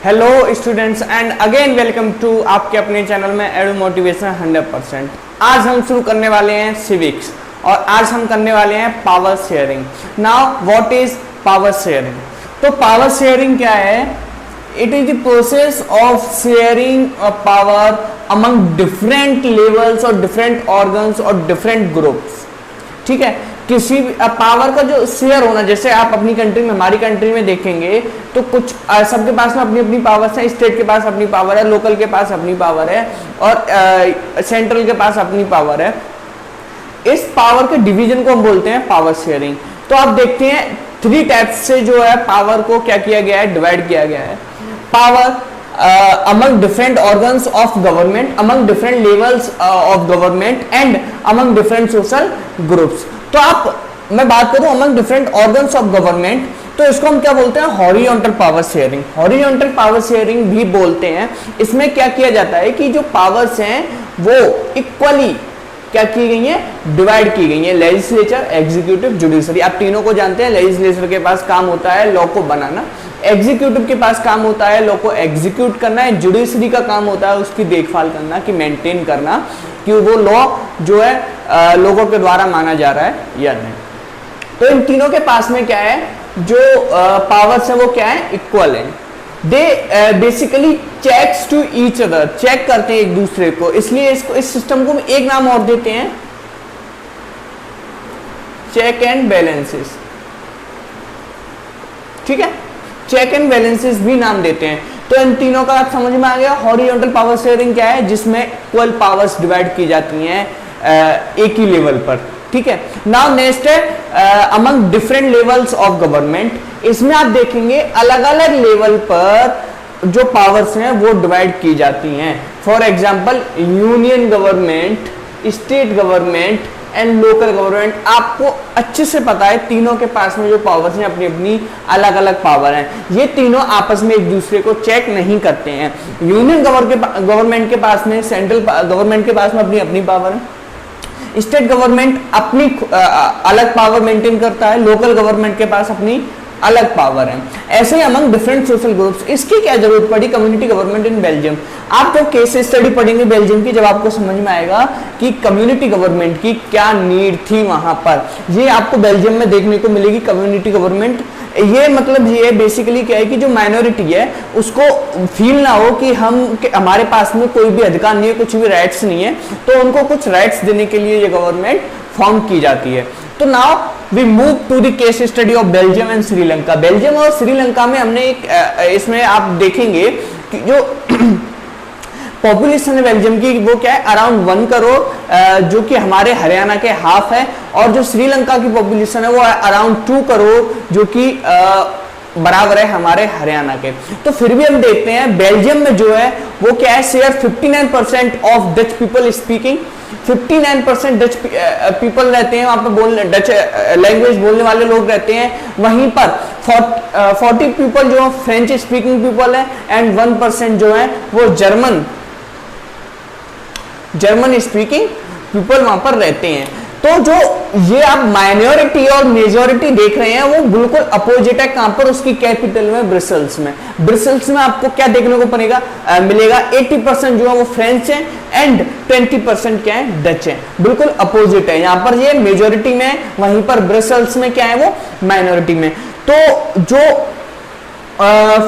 Hello students and again welcome to आपके अपने channel में एडु मोटिवेशन 100%। आज हम शुरू करने वाले हैं सिविक्स और आज हम करने वाले हैं power sharing. Now what is power sharing? तो पावर शेयरिंग क्या है? It is the process of sharing power among different levels और डिफरेंट ऑर्गन्स और डिफरेंट ग्रुप्स। ठीक है, किसी पावर का जो शेयर होना, जैसे आप अपनी कंट्री में, हमारी कंट्री में देखेंगे तो कुछ सबके पास में अपनी अपनी पावर्स है। स्टेट के पास अपनी पावर है, लोकल के पास अपनी पावर है और सेंट्रल के पास अपनी पावर है। इस पावर के डिवीजन को हम बोलते हैं पावर शेयरिंग। तो आप देखते हैं 3 टाइप्स से जो है पावर को क्या किया गया है, डिवाइड किया गया है। Power among different organs of government, among different levels of government and among different social groups। तो मैं बात करूं among different organs of government, तो इसको हम क्या बोलते हैं? Horizontal power sharing. Horizontal power sharing भी बोलते हैं। इसमें क्या किया जाता है कि जो पावर्स हैं वो इक्वली क्या की गई है, डिवाइड की गई है। Legislature, executive, judiciary. आप तीनों को जानते हैं। लेजिस्लेचर के पास काम होता है लॉ को बनाना, एग्जीक्यूटिव के पास काम होता है लॉ को एग्जीक्यूट करना है, जुडिशरी का काम होता है उसकी देखभाल करना, कि मेंटेन करना कि वो लॉ जो है लोगों के द्वारा माना जा रहा है या नहीं। तो इन तीनों के पास में क्या है, जो पावर्स है वो क्या है, इक्वल है। They basically checks to each other, check करते हैं एक दूसरे को, इसलिए इसको, इस सिस्टम को एक नाम और देते हैं, चेक एंड बैलेंसेस। ठीक है, चेक एंड बैलेंसेस भी नाम देते हैं। तो इन तीनों का आप समझ में आ गया। हॉरिजॉन्टल पावर शेयरिंग क्या है? जिसमें इक्वल पावर्स डिवाइड की जाती हैं एक ही लेवल पर। ठीक है, नाउ नेक्स्ट है among different levels of government. इसमें आप देखेंगे अलग अलग लेवल पर जो पावर्स हैं वो डिवाइड की जाती हैं। For example union government, state government and local government. आपको अच्छे से पता है तीनों के पास में जो पावर्स हैं अपनी अपनी अलग अलग पावर हैं। ये तीनों आपस में एक दूसरे को चेक नहीं करते हैं। यूनियन गवर्नमेंट के पास में, सेंट्रल गवर्नमेंट के पास में अपनी अपनी पावर है। स्टेट गवर्नमेंट अपनी अलग पावर मेंटेन करता है, लोकल गवर्नमेंट के पास अपनी अलग पावर है। ऐसे ही अमंग डिफरेंट सोशल ग्रुप्स। इसकी क्या जरूरत पड़ी? Community government in Belgium. आप जब केस स्टडी पढ़ेंगे बेल्जियम की, जब आपको समझ में आएगा कि कम्युनिटी गवर्नमेंट की क्या नीड थी वहां पर, ये आपको बेल्जियम में देखने को मिलेगी। कम्युनिटी गवर्नमेंट, ये मतलब ये बेसिकली क्या है कि जो माइनॉरिटी है उसको फील ना हो कि हमारे पास में कोई भी अधिकार नहीं है, कुछ भी राइट्स नहीं है, तो उनको कुछ राइट्स देने के लिए ये गवर्नमेंट फॉर्म की जाती है। तो now we move to the case study of Belgium and Sri Lanka. Belgium और श्रीलंका में हमने एक इसमें आप देखेंगे कि जो पॉपुलेशन है बेल्जियम की वो क्या है, अराउंड 1 करोड़, जो कि हमारे हरियाणा के हाफ है। और जो श्रीलंका की पॉपुलेशन है वो अराउंड 2 करोड़, जो कि बराबर है हमारे हरियाणा के। तो फिर भी हम देखते हैं बेल्जियम में जो है वो क्या है, share 59% of Dutch people speaking. 59% Dutch people रहते हैं वहां पर, डच लैंग्वेज बोलने वाले लोग रहते हैं। वहीं पर 40 पीपल जो फ्रेंच स्पीकिंग पीपल है एंड 1% जो है वो जर्मन स्पीकिंग पीपल वहां पर रहते हैं। तो जो ये आप माइनॉरिटी और मेजॉरिटी देख रहे हैं वो बिल्कुल अपोजिट है। कहां पर? उसकी कैपिटल में, ब्रसेल्स में। ब्रसेल्स में आपको क्या देखने को मिलेगा 80% जो है वो फ्रेंच है एंड 20% क्या है, डच है। बिल्कुल अपोजिट है। यहां पर ये मेजॉरिटी में, वहीं पर ब्रसेल्स में क्या है, वो माइनॉरिटी में। तो जो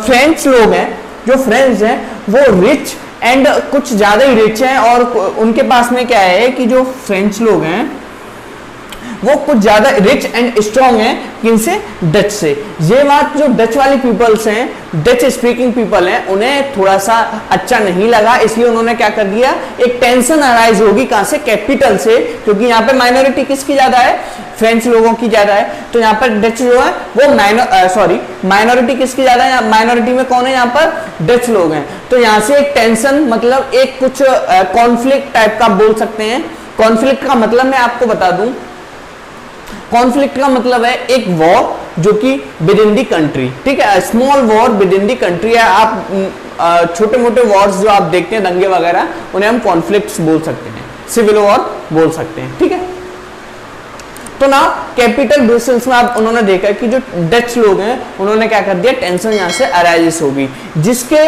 फ्रेंच लोग हैं, जो फ्रेंच हैं वो रिच एंड कुछ ज्यादा ही रिच हैं, और उनके पास में क्या है कि जो फ्रेंच लोग हैं वो कुछ ज्यादा रिच एंड स्ट्रॉन्ग हैं, किनसे? डच से। ये बात जो डच वाली पीपल्स हैं, डच स्पीकिंग पीपल हैं, उन्हें थोड़ा सा अच्छा नहीं लगा, इसलिए उन्होंने क्या कर दिया, एक टेंशन अराइज होगी कहां से, कैपिटल से, क्योंकि यहाँ पे माइनॉरिटी किसकी ज्यादा है, फ्रेंच लोगों की ज्यादा है। तो यहाँ पर डच जो है वो माइनॉरिटी किसकी ज्यादा है, माइनॉरिटी में कौन है, यहाँ पर डच लोग हैं। तो यहाँ से एक टेंशन, मतलब एक कुछ कॉन्फ्लिक्ट टाइप का बोल सकते हैं। कॉन्फ्लिक्ट का मतलब मैं आपको बता दूं, कॉन्फ्लिक्ट का मतलब है एक वॉर जो कि विद इन दी कंट्री। ठीक है, small war with in the country है। आप छोटे मोटे वॉर्स जो आप देखते हैं, दंगे वगैरह, उन्हें हम कॉन्फ्लिक्ट्स बोल सकते हैं, सिविल वॉर बोल सकते हैं। ठीक है, तो ना कैपिटल ब्रसेल्स में आप उन्होंने देखा कि जो डच लोग हैं उन्होंने क्या कर दिया, टेंशन यहाँ से अराइज होगी, जिसके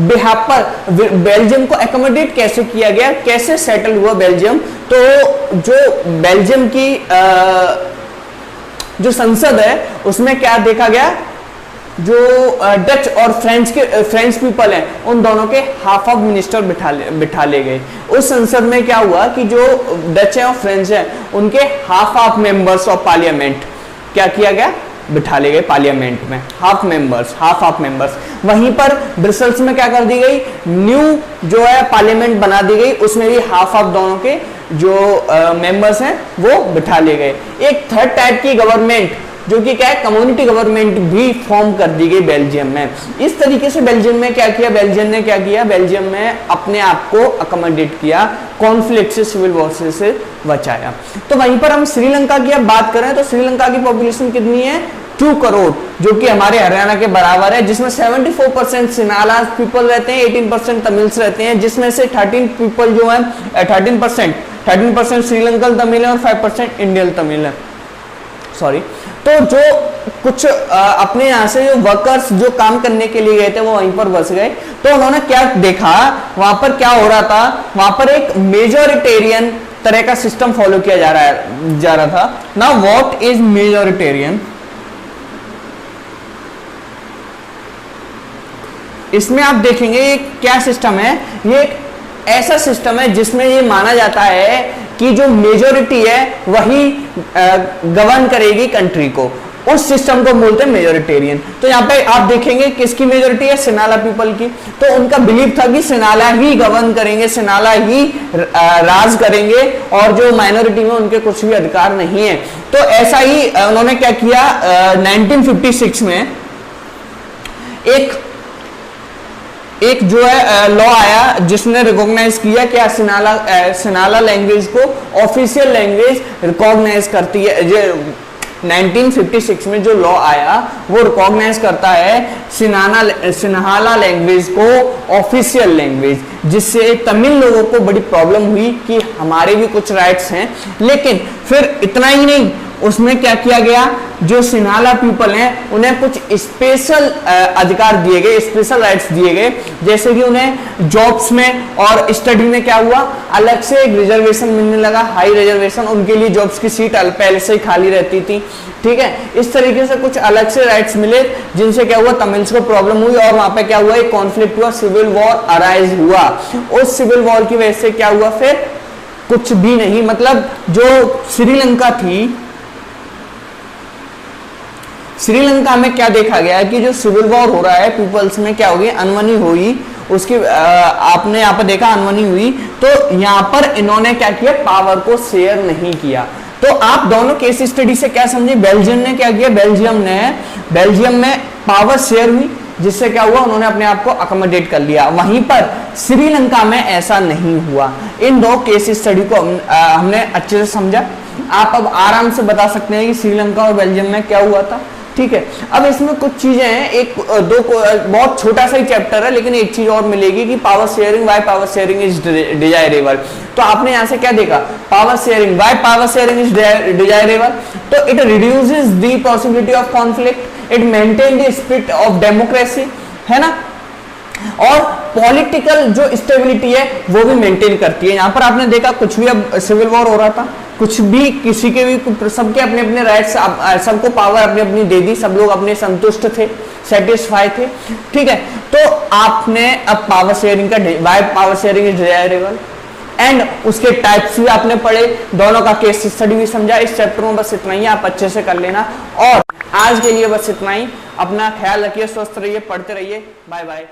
बिहाफ पर बेल्जियम को एकोमोडेट कैसे किया गया, कैसे सेटल हुआ बेल्जियम। तो जो बेल्जियम की जो संसद है उसमें क्या देखा गया, जो डच और फ्रेंच पीपल हैं उन दोनों के हाफ ऑफ मिनिस्टर बिठा ले गए। उस संसद में क्या हुआ कि जो डच हैं और फ्रेंच हैं उनके half of members of parliament क्या किया गया, बिठा ले गए पार्लियामेंट में, हाफ ऑफ मेंबर्स। वहीं पर ब्रसेल्स में क्या कर दी गई, न्यू जो है पार्लियामेंट बना दी गई, उसमें भी हाफ ऑफ दोनों के जो मेंबर्स हैं वो बिठा ले गए। एक थर्ड टाइप की गवर्नमेंट जो कि क्या है, कम्युनिटी गवर्नमेंट भी फॉर्म कर दी गई बेल्जियम में। इस तरीके से बेल्जियम में क्या किया, बेल्जियम ने क्या किया, बेल्जियम में अपने आप को अकोमोडेट किया, कॉन्फ्लिक्ट से, सिविल वॉर से बचाया। तो वहीं पर हम श्रीलंका की अब बात करें तो श्रीलंका की पॉपुलेशन कितनी है, 2 करोड़, जो कि हमारे हरियाणा के बराबर है, जिसमें 74% सिनाला पीपल रहते हैं, 18% तमिल्स रहते हैं, जिसमें से 13 पीपल जो है 13% श्रीलंकन तमिल है और 5% इंडियन तमिल है, सॉरी। तो जो कुछ अपने यहाँ से जो वर्कर्स जो काम करने के लिए गए थे वो वहीं पर बस गए। तो उन्होंने क्या देखा, वहां पर क्या हो रहा था, वहां पर एक मेजोरिटेरियन तरह का सिस्टम फॉलो किया जा रहा था। नाउ व्हाट इज मेजोरिटेरियन, इसमें आप देखेंगे ये क्या सिस्टम है, ये एक ऐसा सिस्टम है जिसमें ये माना जाता है कि जो मेजोरिटी है वही गवर्न करेगी कंट्री को, उस सिस्टम को बोलते हैं मेजोरिटेरियन। तो यहाँ पे आप देखेंगे किसकी मेजोरिटी है, सिनाला पीपल की। तो उनका बिलीव था कि सिनाला ही गवर्न करेंगे, सिनाला ही राज करेंगे और जो माइनॉरिटी में उनके कुछ भी अधिकार नहीं है। तो ऐसा ही उन्होंने क्या किया, 1956 में एक जो है लॉ आया जिसने रिकॉग्नाइज किया कि सिनाला लैंग्वेज को ऑफिशियल लैंग्वेज रिकॉग्नाइज करती है। 1956 में जो लॉ आया वो रिकॉग्नाइज करता है सिन्हाला लैंग्वेज को ऑफिशियल लैंग्वेज, जिससे तमिल लोगों को बड़ी प्रॉब्लम हुई कि हमारे भी कुछ राइट्स हैं। लेकिन फिर इतना ही नहीं, उसमें क्या किया गया, जो सिन्हाला पीपल हैं उन्हें कुछ स्पेशल अधिकार दिए गए, स्पेशल राइट्स दिए गए, जैसे कि उन्हें जॉब्स में और स्टडी में क्या हुआ, अलग से एक रिजर्वेशन मिलने लगा, हाई रिजर्वेशन, उनके लिए जॉब्स की सीट पहले से ही खाली रहती थी, ठीक है। इस तरीके से कुछ अलग से राइट्स मिले जिनसे क्या हुआ, तमिल्स को प्रॉब्लम हुई और वहां पे क्या हुआ, एक कॉन्फ्लिक्ट हुआ, सिविल वॉर अराइज हुआ। उस सिविल वॉर की वजह से क्या हुआ, फिर कुछ भी नहीं, मतलब जो श्रीलंका में क्या देखा गया है कि जो सिविल वॉर हो रहा है, पीपल्स में क्या होगी, अनबनी हुई, उसकी आपने यहाँ पर देखा अनबनी हुई। तो यहाँ पर इन्होंने क्या किया, पावर को शेयर नहीं किया। तो आप दोनों केस स्टडी से क्या समझे, बेल्जियम ने क्या किया, बेल्जियम में पावर शेयर हुई, जिससे क्या हुआ, उन्होंने अपने आप को अकोमोडेट कर लिया। वहीं पर श्रीलंका में ऐसा नहीं हुआ। इन दो केस स्टडी को हमने अच्छे से समझा। आप अब आराम से बता सकते हैं कि श्रीलंका और बेल्जियम में क्या हुआ था, ठीक है। अब इसमें कुछ चीजें हैं, एक दो बहुत छोटा सा ही चैप्टर है, लेकिन एक चीज और मिलेगी कि power sharing, why power sharing is desirable. तो आपने यहां से क्या देखा, power sharing, why power sharing is desirable. तो it reduces the possibility of conflict, it maintain the spirit of democracy, है ना, और पॉलिटिकल जो स्टेबिलिटी है वो भी मेंटेन करती है। यहां पर आपने देखा कुछ भी, अब सिविल वॉर हो रहा था, कुछ भी किसी के भी, सबके अपने अपने राइट्स, सबको पावर अपनी अपनी दे दी, सब लोग अपने संतुष्ट थे, सेटिस्फाई थे, ठीक है। तो आपने अब पावर शेयरिंग का, why power sharing is desirable, and उसके टाइप्स भी आपने पढ़े, दोनों का केस स्टडी भी समझा। इस चैप्टर में बस इतना ही, आप अच्छे से कर लेना। और आज के लिए बस इतना ही, अपना ख्याल रखिए, स्वस्थ रहिए, पढ़ते रहिए, बाय बाय।